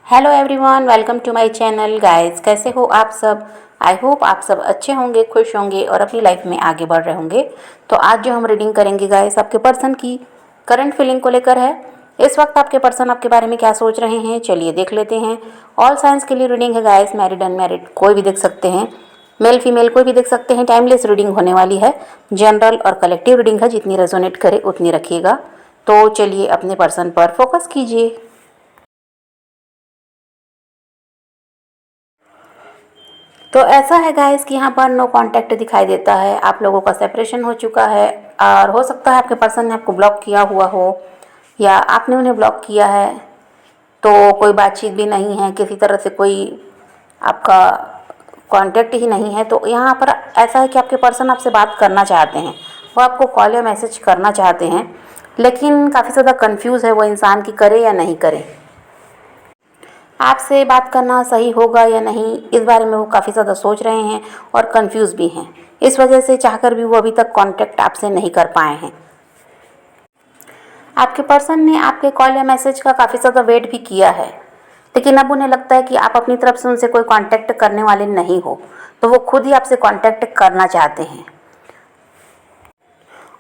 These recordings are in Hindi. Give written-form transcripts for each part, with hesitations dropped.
Hello everyone, welcome to my channel. Guys, कैसे हो आप सब? आई होप आप सब अच्छे होंगे, खुश होंगे और अपनी लाइफ में आगे बढ़ रहे होंगे। तो आज जो हम रीडिंग करेंगे गाइस, आपके पर्सन की करंट फीलिंग को लेकर है। इस वक्त आपके पर्सन आपके बारे में क्या सोच रहे हैं, चलिए देख लेते हैं। ऑल साइंस के लिए रीडिंग है गाइस, मैरिड अनमैरिड कोई भी देख सकते हैं, मेल फीमेल कोई भी देख सकते हैं। टाइमलेस रीडिंग होने वाली है, जनरल और कलेक्टिव रीडिंग है, जितनी रेजोनेट करे उतनी रखिएगा। तो चलिए अपने पर्सन पर फोकस कीजिए। तो ऐसा है गाइस कि यहाँ पर नो कांटेक्ट दिखाई देता है, आप लोगों का सेपरेशन हो चुका है और हो सकता है आपके पर्सन ने आपको ब्लॉक किया हुआ हो या आपने उन्हें ब्लॉक किया है। तो कोई बातचीत भी नहीं है, किसी तरह से कोई आपका कांटेक्ट ही नहीं है। तो यहाँ पर ऐसा है कि आपके पर्सन आपसे बात करना चाहते हैं, वो आपको कॉल या मैसेज करना चाहते हैं, लेकिन काफ़ी ज़्यादा कंफ्यूज है वो इंसान कि करे या नहीं करे। आपसे बात करना सही होगा या नहीं, इस बारे में वो काफ़ी ज़्यादा सोच रहे हैं और कंफ्यूज भी हैं। इस वजह से चाहकर भी वो अभी तक कांटेक्ट आपसे नहीं कर पाए हैं। आपके पर्सन ने आपके कॉल या मैसेज का काफ़ी ज़्यादा वेट भी किया है, लेकिन अब उन्हें लगता है कि आप अपनी तरफ से उनसे कोई कांटेक्ट करने वाले नहीं हो, तो वो खुद ही आपसे कांटेक्ट करना चाहते हैं।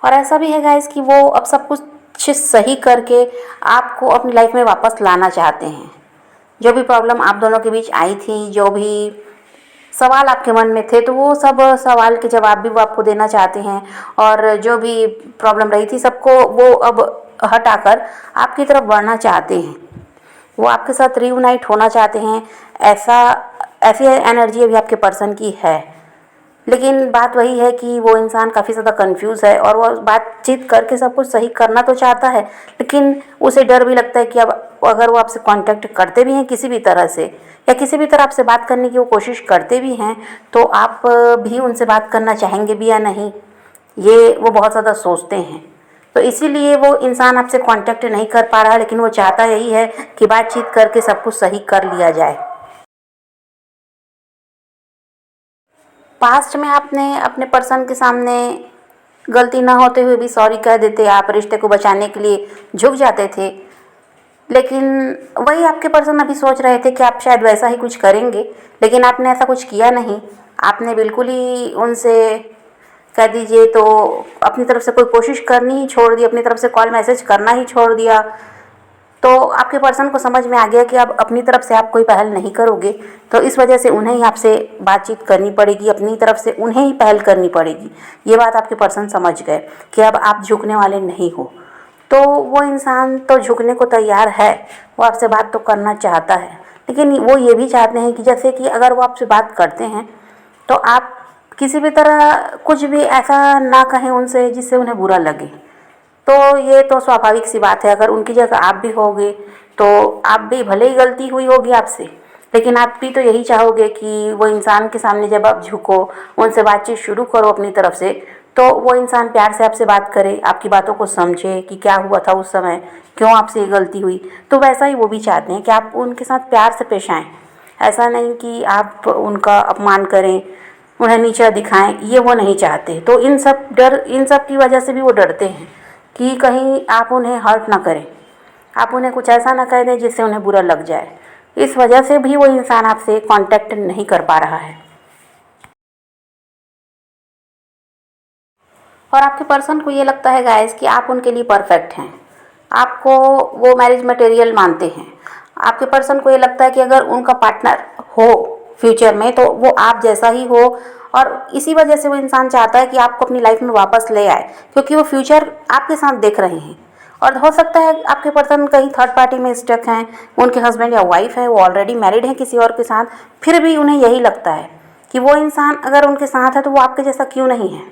और ऐसा भी है गाइस कि वो अब सब कुछ सही करके आपको अपनी लाइफ में वापस लाना चाहते हैं। जो भी प्रॉब्लम आप दोनों के बीच आई थी, जो भी सवाल आपके मन में थे, तो वो सब सवाल के जवाब भी वो आपको देना चाहते हैं। और जो भी प्रॉब्लम रही थी सबको वो अब हटाकर आपकी तरफ बढ़ना चाहते हैं। वो आपके साथ रीयूनाइट होना चाहते हैं। ऐसा ऐसी एनर्जी अभी आपके पर्सन की है, लेकिन बात वही है कि वो इंसान काफ़ी ज़्यादा कंफ्यूज है और वो बातचीत करके सब कुछ सही करना तो चाहता है, लेकिन उसे डर भी लगता है कि अब अगर वो आपसे कांटेक्ट करते भी हैं किसी भी तरह से, या किसी भी तरह आपसे बात करने की वो कोशिश करते भी हैं, तो आप भी उनसे बात करना चाहेंगे भी या नहीं, ये वो बहुत ज़्यादा सोचते हैं। तो इसीलिए वो इंसान आपसे कांटेक्ट नहीं कर पा रहा है, लेकिन वो चाहता यही है कि बातचीत करके सब कुछ सही कर लिया जाए। पास्ट में आपने अपने पर्सन के सामने गलती ना होते हुए भी सॉरी कह देते, आप रिश्ते को बचाने के लिए झुक जाते थे, लेकिन वही आपके पर्सन अभी सोच रहे थे कि आप शायद वैसा ही कुछ करेंगे, लेकिन आपने ऐसा कुछ किया नहीं। आपने बिल्कुल ही उनसे कह दीजिए तो अपनी तरफ से कोई कोशिश करनी ही छोड़ दी, अपनी तरफ से कॉल मैसेज करना ही छोड़ दिया। तो आपके पर्सन को समझ में आ गया कि अब अपनी तरफ से आप कोई पहल नहीं करोगे, तो इस वजह से उन्हें ही आपसे बातचीत करनी पड़ेगी, अपनी तरफ से उन्हें ही पहल करनी पड़ेगी। ये बात आपके पर्सन समझ गए कि अब आप झुकने वाले नहीं हो। तो वो इंसान तो झुकने को तैयार है, वो आपसे बात तो करना चाहता है, लेकिन वो ये भी चाहते हैं कि जैसे कि अगर वो आपसे बात करते हैं तो आप किसी भी तरह कुछ भी ऐसा ना कहें उनसे जिससे उन्हें बुरा लगे। तो ये तो स्वाभाविक सी बात है, अगर उनकी जगह आप भी होगे तो आप भी, भले ही गलती हुई होगी आपसे, लेकिन आप भी तो यही चाहोगे कि वो इंसान के सामने जब आप झुको, उनसे बातचीत शुरू करो अपनी तरफ से, तो वो इंसान प्यार से आपसे बात करे, आपकी बातों को समझे कि क्या हुआ था उस समय, क्यों आपसे ये गलती हुई। तो वैसा ही वो भी चाहते हैं कि आप उनके साथ प्यार से पेश आएँ, ऐसा नहीं कि आप उनका अपमान करें, उन्हें नीचा दिखाएं, ये वो नहीं चाहते। तो इन सब की वजह से भी वो डरते हैं कि कहीं आप उन्हें हर्ट ना करें, आप उन्हें कुछ ऐसा ना कह दें जिससे उन्हें बुरा लग जाए। इस वजह से भी वो इंसान आपसे कांटेक्ट नहीं कर पा रहा है। और आपके पर्सन को ये लगता है गाइस कि आप उनके लिए परफेक्ट हैं, आपको वो मैरिज मटेरियल मानते हैं। आपके पर्सन को ये लगता है कि अगर उनका पार्टनर हो फ्यूचर में तो वो आप जैसा ही हो, और इसी वजह से वो इंसान चाहता है कि आपको अपनी लाइफ में वापस ले आए, क्योंकि वो फ्यूचर आपके साथ देख रहे हैं। और हो सकता है आपके पर्सन कहीं थर्ड पार्टी में स्टक हैं, उनके हस्बैंड या वाइफ है, वो ऑलरेडी मैरिड हैं किसी और के साथ, फिर भी उन्हें यही लगता है कि वो इंसान अगर उनके साथ है तो वो आपके जैसा क्यों नहीं है।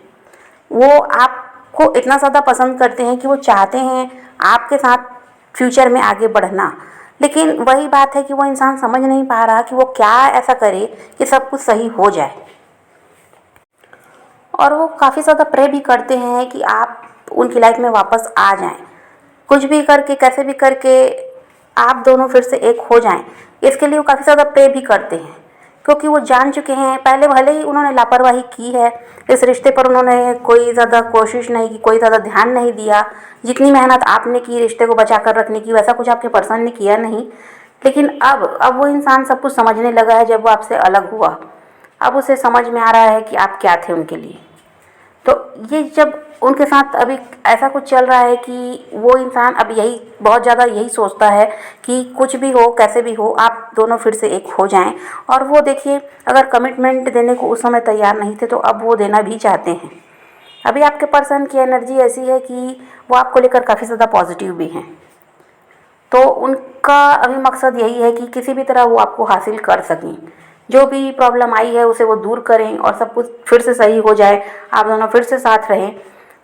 वो आपको इतना ज़्यादा पसंद करते हैं कि वो चाहते हैं आपके साथ फ्यूचर में आगे बढ़ना, लेकिन वही बात है कि वो इंसान समझ नहीं पा रहा कि वो क्या ऐसा करे कि सब कुछ सही हो जाए। और वो काफ़ी ज़्यादा प्रे भी करते हैं कि आप उनकी लाइफ में वापस आ जाएं, कुछ भी करके, कैसे भी करके आप दोनों फिर से एक हो जाएं। इसके लिए वो काफ़ी ज़्यादा प्रे भी करते हैं, क्योंकि वो जान चुके हैं, पहले भले ही उन्होंने लापरवाही की है, इस रिश्ते पर उन्होंने कोई ज़्यादा कोशिश नहीं की, कोई ज़्यादा ध्यान नहीं दिया, जितनी मेहनत आपने की रिश्ते को बचा कर रखने की, वैसा कुछ आपके पर्सन ने किया नहीं। लेकिन अब वो इंसान सब कुछ समझने लगा है जब वो आपसे अलग हुआ। अब उसे समझ में आ रहा है कि आप क्या थे उनके लिए। तो ये जब उनके साथ अभी ऐसा कुछ चल रहा है कि वो इंसान अब यही बहुत ज़्यादा यही सोचता है कि कुछ भी हो कैसे भी हो आप दोनों फिर से एक हो जाएं। और वो देखिए, अगर कमिटमेंट देने को उस समय तैयार नहीं थे तो अब वो देना भी चाहते हैं। अभी आपके पर्सन की एनर्जी ऐसी है कि वो आपको लेकर काफ़ी ज़्यादा पॉजिटिव भी हैं। तो उनका अभी मकसद यही है कि किसी भी तरह वो आपको हासिल कर सकें, जो भी प्रॉब्लम आई है उसे वो दूर करें और सब कुछ फिर से सही हो जाए, आप दोनों फिर से साथ रहें।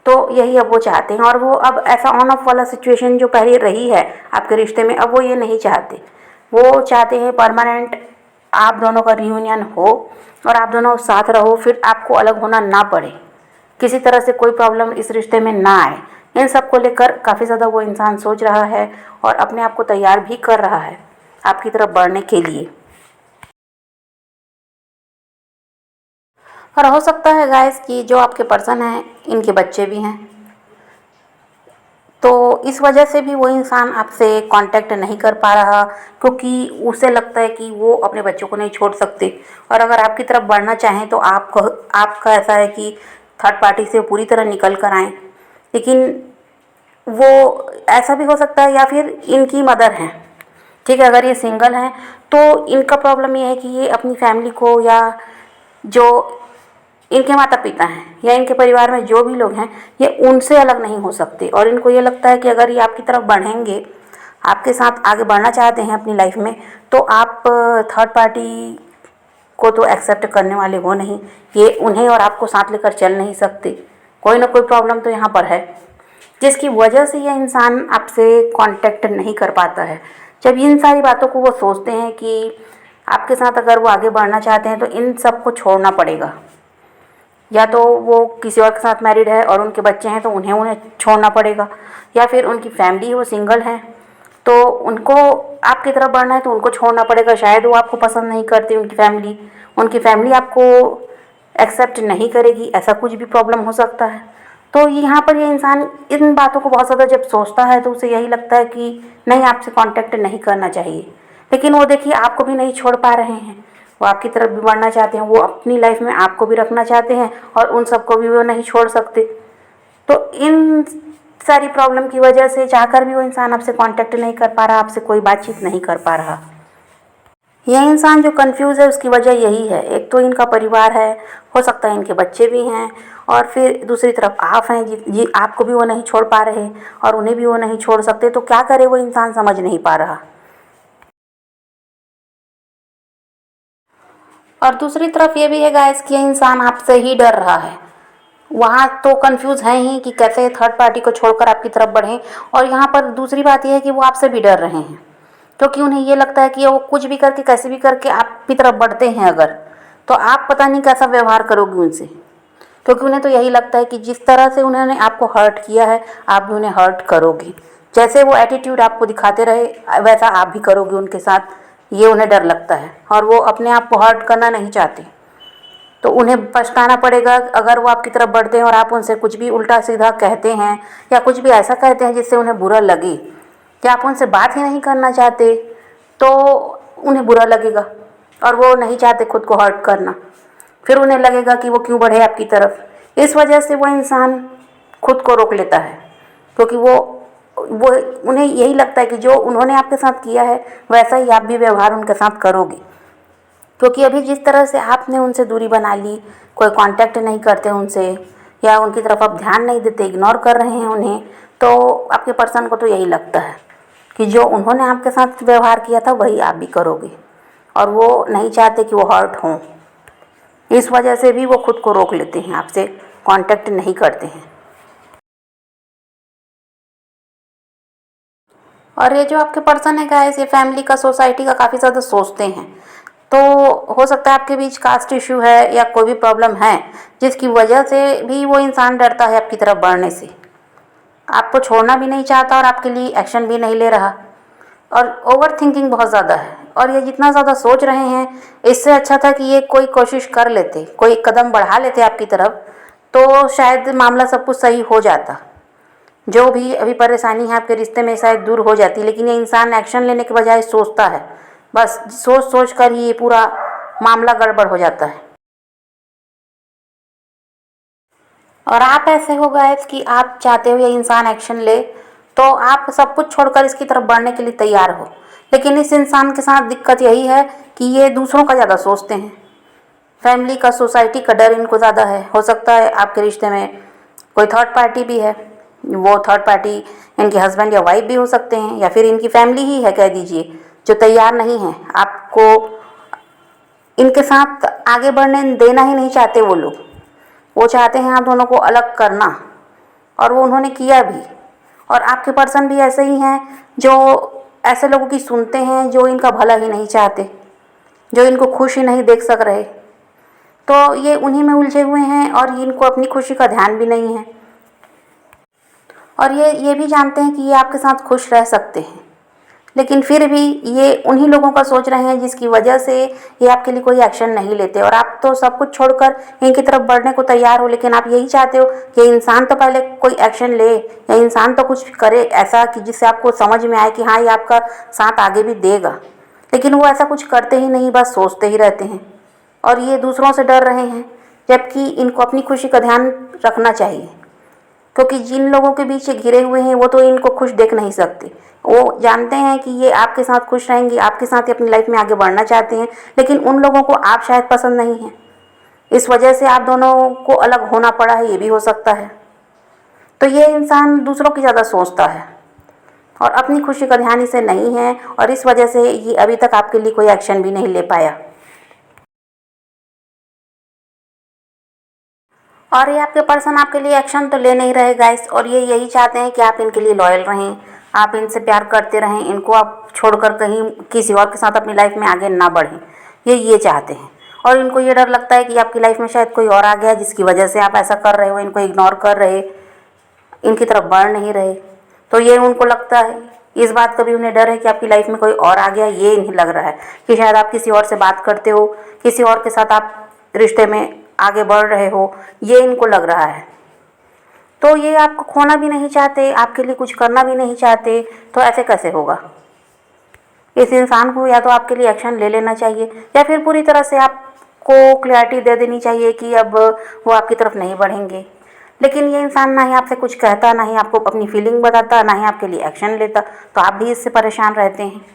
तो यही अब वो चाहते हैं। और वो अब ऐसा ऑन ऑफ वाला सिचुएशन जो पहले रही है आपके रिश्ते में, अब वो ये नहीं चाहते। वो चाहते हैं परमानेंट आप दोनों का रियूनियन हो और आप दोनों साथ रहो, फिर आपको अलग होना ना पड़े, किसी तरह से कोई प्रॉब्लम इस रिश्ते में ना आए। इन सब को लेकर काफ़ी ज़्यादा वो इंसान सोच रहा है और अपने आप को तैयार भी कर रहा है आपकी तरफ बढ़ने के लिए। और हो सकता है गाइस कि जो आपके पर्सन हैं इनके बच्चे भी हैं, तो इस वजह से भी वो इंसान आपसे कांटेक्ट नहीं कर पा रहा, क्योंकि उसे लगता है कि वो अपने बच्चों को नहीं छोड़ सकते। और अगर आपकी तरफ बढ़ना चाहें तो आपका ऐसा है कि थर्ड पार्टी से पूरी तरह निकल कर आएँ। लेकिन वो ऐसा भी हो सकता है, या फिर इनकी मदर हैं, ठीक है, अगर ये सिंगल हैं तो इनका प्रॉब्लम ये है कि ये अपनी फैमिली को, या जो इनके माता पिता हैं या इनके परिवार में जो भी लोग हैं, ये उनसे अलग नहीं हो सकते। और इनको ये लगता है कि अगर ये आपकी तरफ बढ़ेंगे, आपके साथ आगे बढ़ना चाहते हैं अपनी लाइफ में, तो आप थर्ड पार्टी को तो एक्सेप्ट करने वाले हो नहीं। ये उन्हें और आपको साथ लेकर चल नहीं सकते। कोई ना कोई प्रॉब्लम तो यहाँ पर है, जिसकी वजह से यह इंसान आपसे कांटेक्ट नहीं कर पाता है। जब इन सारी बातों को वो सोचते हैं कि आपके साथ अगर वो आगे बढ़ना चाहते हैं तो इन सब को छोड़ना पड़ेगा, या तो वो किसी और के साथ मैरिड है और उनके बच्चे हैं तो उन्हें छोड़ना पड़ेगा, या फिर उनकी फैमिली है वो सिंगल है तो उनको आपकी तरफ बढ़ना है तो उनको छोड़ना पड़ेगा। शायद वो आपको पसंद नहीं करती, उनकी फैमिली आपको एक्सेप्ट नहीं करेगी, ऐसा कुछ भी प्रॉब्लम हो सकता है। तो यहाँ पर ये इंसान इन बातों को बहुत ज़्यादा जब सोचता है तो उसे यही लगता है कि नहीं, आपसे कांटेक्ट नहीं करना चाहिए। लेकिन वो देखिए आपको भी नहीं छोड़ पा रहे हैं, वो आपकी तरफ भी बढ़ना चाहते हैं, वो अपनी लाइफ में आपको भी रखना चाहते हैं और उन सबको भी वो नहीं छोड़ सकते। तो इन सारी प्रॉब्लम की वजह से चाहकर भी वो इंसान आपसे कांटेक्ट नहीं कर पा रहा, आपसे कोई बातचीत नहीं कर पा रहा। यह इंसान जो कंफ्यूज है उसकी वजह यही है। एक तो इनका परिवार है, हो सकता है इनके बच्चे भी हैं, और फिर दूसरी तरफ आप हैं जी आपको भी वो नहीं छोड़ पा रहे और उन्हें भी वो नहीं छोड़ सकते। तो क्या करे वो इंसान समझ नहीं पा रहा। और दूसरी तरफ ये भी है गाइस कि यह इंसान आपसे ही डर रहा है। वहाँ तो कंफ्यूज हैं ही कि कैसे थर्ड पार्टी को छोड़कर आपकी तरफ बढ़ें, और यहाँ पर दूसरी बात यह है कि वो आपसे भी डर रहे हैं, क्योंकि उन्हें ये लगता है कि वो कुछ भी करके कैसे भी करके आपकी तरफ बढ़ते हैं अगर, तो आप पता नहीं कैसा व्यवहार करोगे उनसे। क्योंकि उन्हें तो यही लगता है कि जिस तरह से उन्होंने आपको हर्ट किया है आप भी उन्हें हर्ट करोगे, जैसे वो एटीट्यूड आपको दिखाते रहे वैसा आप भी करोगे उनके साथ। ये उन्हें डर लगता है और वो अपने आप को हर्ट करना नहीं चाहते। तो उन्हें पछताना पड़ेगा अगर वो आपकी तरफ बढ़ते हैं और आप उनसे कुछ भी उल्टा सीधा कहते हैं या कुछ भी ऐसा कहते हैं जिससे उन्हें बुरा लगे, कि आप उनसे बात ही नहीं करना चाहते, तो उन्हें बुरा लगेगा और वो नहीं चाहते खुद को हर्ट करना। फिर उन्हें लगेगा कि वो क्यों बढ़े आपकी तरफ। इस वजह से वो इंसान खुद को रोक लेता है, क्योंकि वो उन्हें यही लगता है कि जो उन्होंने आपके साथ किया है वैसा ही आप भी व्यवहार उनके साथ करोगे। क्योंकि अभी जिस तरह से आपने उनसे दूरी बना ली, कोई कांटेक्ट नहीं करते उनसे, या उनकी तरफ आप ध्यान नहीं देते, इग्नोर कर रहे हैं उन्हें, तो आपके पर्सन को तो यही लगता है कि जो उन्होंने आपके साथ व्यवहार किया था वही आप भी करोगे, और वो नहीं चाहते कि वो हर्ट हों। इस वजह से भी वो खुद को रोक लेते हैं, आपसे कांटेक्ट नहीं करते हैं। और ये जो आपके पर्सन है गाइस, ये फैमिली का, सोसाइटी का काफ़ी ज़्यादा सोचते हैं। तो हो सकता है आपके बीच कास्ट इशू है या कोई भी प्रॉब्लम है जिसकी वजह से भी वो इंसान डरता है आपकी तरफ बढ़ने से, आपको छोड़ना भी नहीं चाहता और आपके लिए एक्शन भी नहीं ले रहा। और ओवर थिंकिंग बहुत ज़्यादा है, और ये जितना ज़्यादा सोच रहे हैं इससे अच्छा था कि ये कोई कोशिश कर लेते, कोई कदम बढ़ा लेते आपकी तरफ, तो शायद मामला सब कुछ सही हो जाता। जो भी अभी परेशानी है आपके रिश्ते में शायद दूर हो जाती, लेकिन ये इंसान एक्शन लेने के बजाय सोचता है, बस सोच सोच कर ही ये पूरा मामला गड़बड़ हो जाता है। और आप ऐसे हो गए कि आप चाहते हो ये इंसान एक्शन ले, तो आप सब कुछ छोड़कर इसकी तरफ बढ़ने के लिए तैयार हो, लेकिन इस इंसान के साथ दिक्कत यही है कि ये दूसरों का ज़्यादा सोचते हैं। फैमिली का, सोसाइटी का डर इनको ज़्यादा है। हो सकता है आपके रिश्ते में कोई थर्ड पार्टी भी है, वो थर्ड पार्टी इनके हस्बैंड या वाइफ भी हो सकते हैं, या फिर इनकी फैमिली ही है कह दीजिए, जो तैयार नहीं है आपको इनके साथ आगे बढ़ने देना ही नहीं चाहते। वो लोग वो चाहते हैं आप दोनों को अलग करना, और वो उन्होंने किया भी। और आपके पर्सन भी ऐसे ही हैं जो ऐसे लोगों की सुनते हैं जो इनका भला ही नहीं चाहते, जो इनको खुश ही नहीं देख सक रहे। तो ये उन्हीं में उलझे हुए हैं और इनको अपनी खुशी का ध्यान भी नहीं है, और ये भी जानते हैं कि ये आपके साथ खुश रह सकते हैं, लेकिन फिर भी ये उन्हीं लोगों का सोच रहे हैं जिसकी वजह से ये आपके लिए कोई एक्शन नहीं लेते। और आप तो सब कुछ छोड़कर इनकी तरफ बढ़ने को तैयार हो, लेकिन आप यही चाहते हो कि इंसान तो पहले कोई एक्शन ले, या इंसान तो कुछ करे ऐसा कि जिससे आपको समझ में आए कि हाँ ये आपका साथ आगे भी देगा। लेकिन वो ऐसा कुछ करते ही नहीं, बस सोचते ही रहते हैं, और ये दूसरों से डर रहे हैं, जबकि इनको अपनी खुशी का ध्यान रखना चाहिए। क्योंकि जिन लोगों के बीच ये घिरे हुए हैं वो तो इनको खुश देख नहीं सकते। वो जानते हैं कि ये आपके साथ खुश रहेंगी, आपके साथ ही अपनी लाइफ में आगे बढ़ना चाहते हैं, लेकिन उन लोगों को आप शायद पसंद नहीं हैं। इस वजह से आप दोनों को अलग होना पड़ा है, ये भी हो सकता है। तो ये इंसान दूसरों की ज़्यादा सोचता है और अपनी खुशी का ध्यान इसे नहीं है, और इस वजह से ये अभी तक आपके लिए कोई एक्शन भी नहीं ले पाया। और ये आपके पर्सन आपके लिए एक्शन तो ले नहीं रहे गाइस, और ये यही चाहते हैं कि आप इनके लिए लॉयल रहें, आप इनसे प्यार करते रहें, इनको आप छोड़कर कहीं किसी और के साथ अपनी लाइफ में आगे ना बढ़ें। ये चाहते हैं, और इनको ये डर लगता है कि आपकी लाइफ में शायद कोई और आ गया जिसकी वजह से आप ऐसा कर रहे हो, इनको इग्नोर कर रहे, इनकी तरफ बढ़ नहीं रहे। तो ये उनको लगता है, इस बात का भी उन्हें डर है कि आपकी लाइफ में कोई और आ गया। ये इन्हें लग रहा है कि शायद आप किसी और से बात करते हो, किसी और के साथ आप रिश्ते में आगे बढ़ रहे हो, ये इनको लग रहा है। तो ये आपको खोना भी नहीं चाहते, आपके लिए कुछ करना भी नहीं चाहते। तो ऐसे कैसे होगा? इस इंसान को या तो आपके लिए एक्शन ले लेना चाहिए, या फिर पूरी तरह से आपको क्लैरिटी दे देनी चाहिए कि अब वो आपकी तरफ नहीं बढ़ेंगे। लेकिन ये इंसान ना ही आपसे कुछ कहता, ना ही आपको अपनी फीलिंग बताता, ना ही आपके लिए एक्शन लेता। तो आप भी इससे परेशान रहते हैं,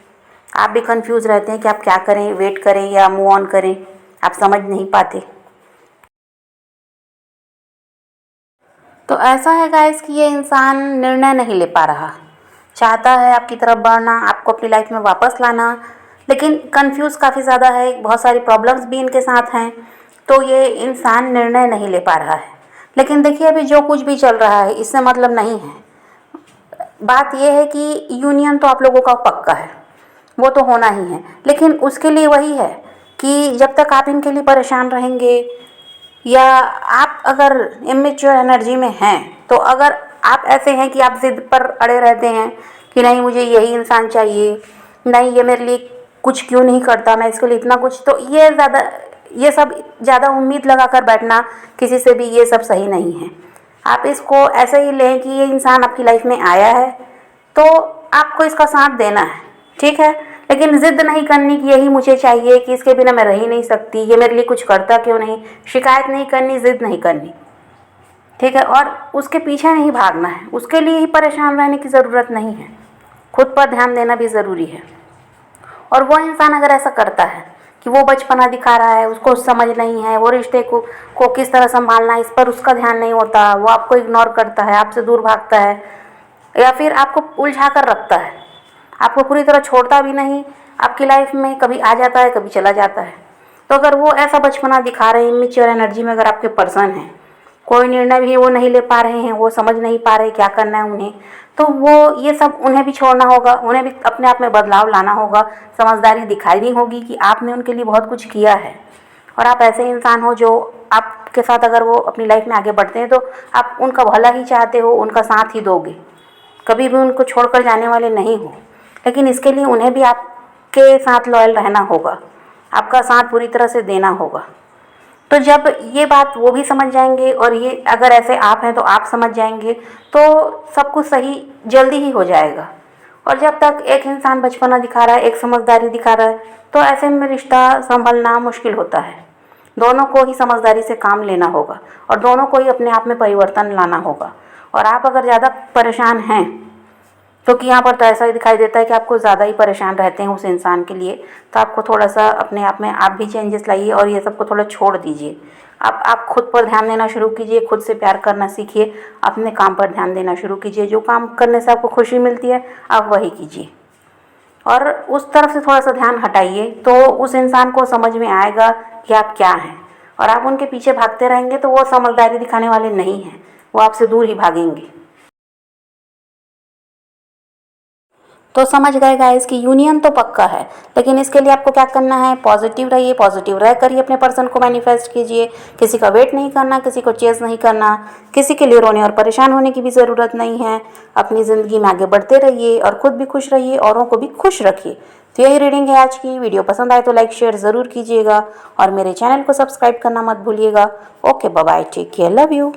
आप भी कंफ्यूज रहते हैं कि आप क्या करें, वेट करें या मूव ऑन करें, आप समझ नहीं पाते। तो ऐसा है गाइस कि ये इंसान निर्णय नहीं ले पा रहा, चाहता है आपकी तरफ बढ़ना, आपको अपनी लाइफ में वापस लाना, लेकिन कंफ्यूज काफ़ी ज़्यादा है, बहुत सारी प्रॉब्लम्स भी इनके साथ हैं। तो ये इंसान निर्णय नहीं ले पा रहा है। लेकिन देखिए, अभी जो कुछ भी चल रहा है इससे मतलब नहीं है। बात यह है कि यूनियन तो आप लोगों का पक्का है, वो तो होना ही है, लेकिन उसके लिए वही है कि जब तक आप इनके लिए परेशान रहेंगे, या आप अगर इमेच्योर एनर्जी में हैं, तो अगर आप ऐसे हैं कि आप ज़िद पर अड़े रहते हैं कि नहीं मुझे यही इंसान चाहिए, नहीं ये मेरे लिए कुछ क्यों नहीं करता, मैं इसके लिए इतना कुछ, तो ये सब ज़्यादा उम्मीद लगा कर बैठना किसी से भी, ये सब सही नहीं है। आप इसको ऐसे ही लें कि ये इंसान आपकी लाइफ में आया है तो आपको इसका साथ देना है, ठीक है, लेकिन ज़िद नहीं करनी कि यही मुझे चाहिए, कि इसके बिना मैं रह ही नहीं सकती, ये मेरे लिए कुछ करता क्यों नहीं, शिकायत नहीं करनी, ज़िद नहीं करनी, ठीक है। और उसके पीछे नहीं भागना है, उसके लिए ही परेशान रहने की ज़रूरत नहीं है, खुद पर ध्यान देना भी ज़रूरी है। और वो इंसान अगर ऐसा करता है कि वो बचपना दिखा रहा है, उसको समझ नहीं है, वो रिश्ते को किस तरह संभालना है, इस पर उसका ध्यान नहीं होता, वो आपको इग्नोर करता है, आपसे दूर भागता है, या फिर आपको उलझा कर रखता है, आपको पूरी तरह छोड़ता भी नहीं, आपकी लाइफ में कभी आ जाता है कभी चला जाता है। तो अगर वो ऐसा बचपना दिखा रहे हैं, इमेच्योर एनर्जी में अगर आपके पर्सन हैं, कोई निर्णय भी वो नहीं ले पा रहे हैं, वो समझ नहीं पा रहे क्या करना है उन्हें, तो वो ये सब उन्हें भी छोड़ना होगा, उन्हें भी अपने आप में बदलाव लाना होगा, समझदारी दिखानी होगी कि आपने उनके लिए बहुत कुछ किया है। और आप ऐसे इंसान हो जो आपके साथ अगर वो अपनी लाइफ में आगे बढ़ते हैं तो आप उनका भला ही चाहते हो, उनका साथ ही दोगे, कभी भी उनको छोड़कर जाने वाले नहीं हो। लेकिन इसके लिए उन्हें भी आपके साथ लॉयल रहना होगा, आपका साथ पूरी तरह से देना होगा। तो जब ये बात वो भी समझ जाएंगे और ये अगर ऐसे आप हैं तो आप समझ जाएंगे, तो सब कुछ सही जल्दी ही हो जाएगा। और जब तक एक इंसान बचपना दिखा रहा है, एक समझदारी दिखा रहा है, तो ऐसे में रिश्ता संभलना मुश्किल होता है। दोनों को ही समझदारी से काम लेना होगा और दोनों को ही अपने आप में परिवर्तन लाना होगा। और आप अगर ज़्यादा परेशान हैं, क्योंकि यहाँ पर तो ऐसा ही दिखाई देता है कि आपको ज़्यादा ही परेशान रहते हैं उस इंसान के लिए, तो आपको थोड़ा सा अपने आप में आप भी चेंजेस लाइए और ये सबको थोड़ा छोड़ दीजिए। आप खुद पर ध्यान देना शुरू कीजिए, खुद से प्यार करना सीखिए, अपने काम पर ध्यान देना शुरू कीजिए। जो काम करने से आपको खुशी मिलती है आप वही कीजिए और उस तरफ से थोड़ा सा ध्यान हटाइए, तो उस इंसान को समझ में आएगा कि आप क्या हैं। और आप उनके पीछे भागते रहेंगे तो वो समझदारी दिखाने वाले नहीं हैं, वो आपसे दूर ही भागेंगे। तो समझ गए गाइस कि यूनियन तो पक्का है, लेकिन इसके लिए आपको क्या करना है, पॉजिटिव रहिए, पॉजिटिव रह कर ही अपने पर्सन को मैनिफेस्ट कीजिए। किसी का वेट नहीं करना, किसी को चेज़ नहीं करना, किसी के लिए रोने और परेशान होने की भी ज़रूरत नहीं है। अपनी ज़िंदगी में आगे बढ़ते रहिए और ख़ुद भी खुश रहिए, औरों को भी खुश रखिए। तो यही रीडिंग है आज की। वीडियो पसंद आए तो लाइक शेयर ज़रूर कीजिएगा और मेरे चैनल को सब्सक्राइब करना मत भूलिएगा। Okay, bye bye, take care, love you.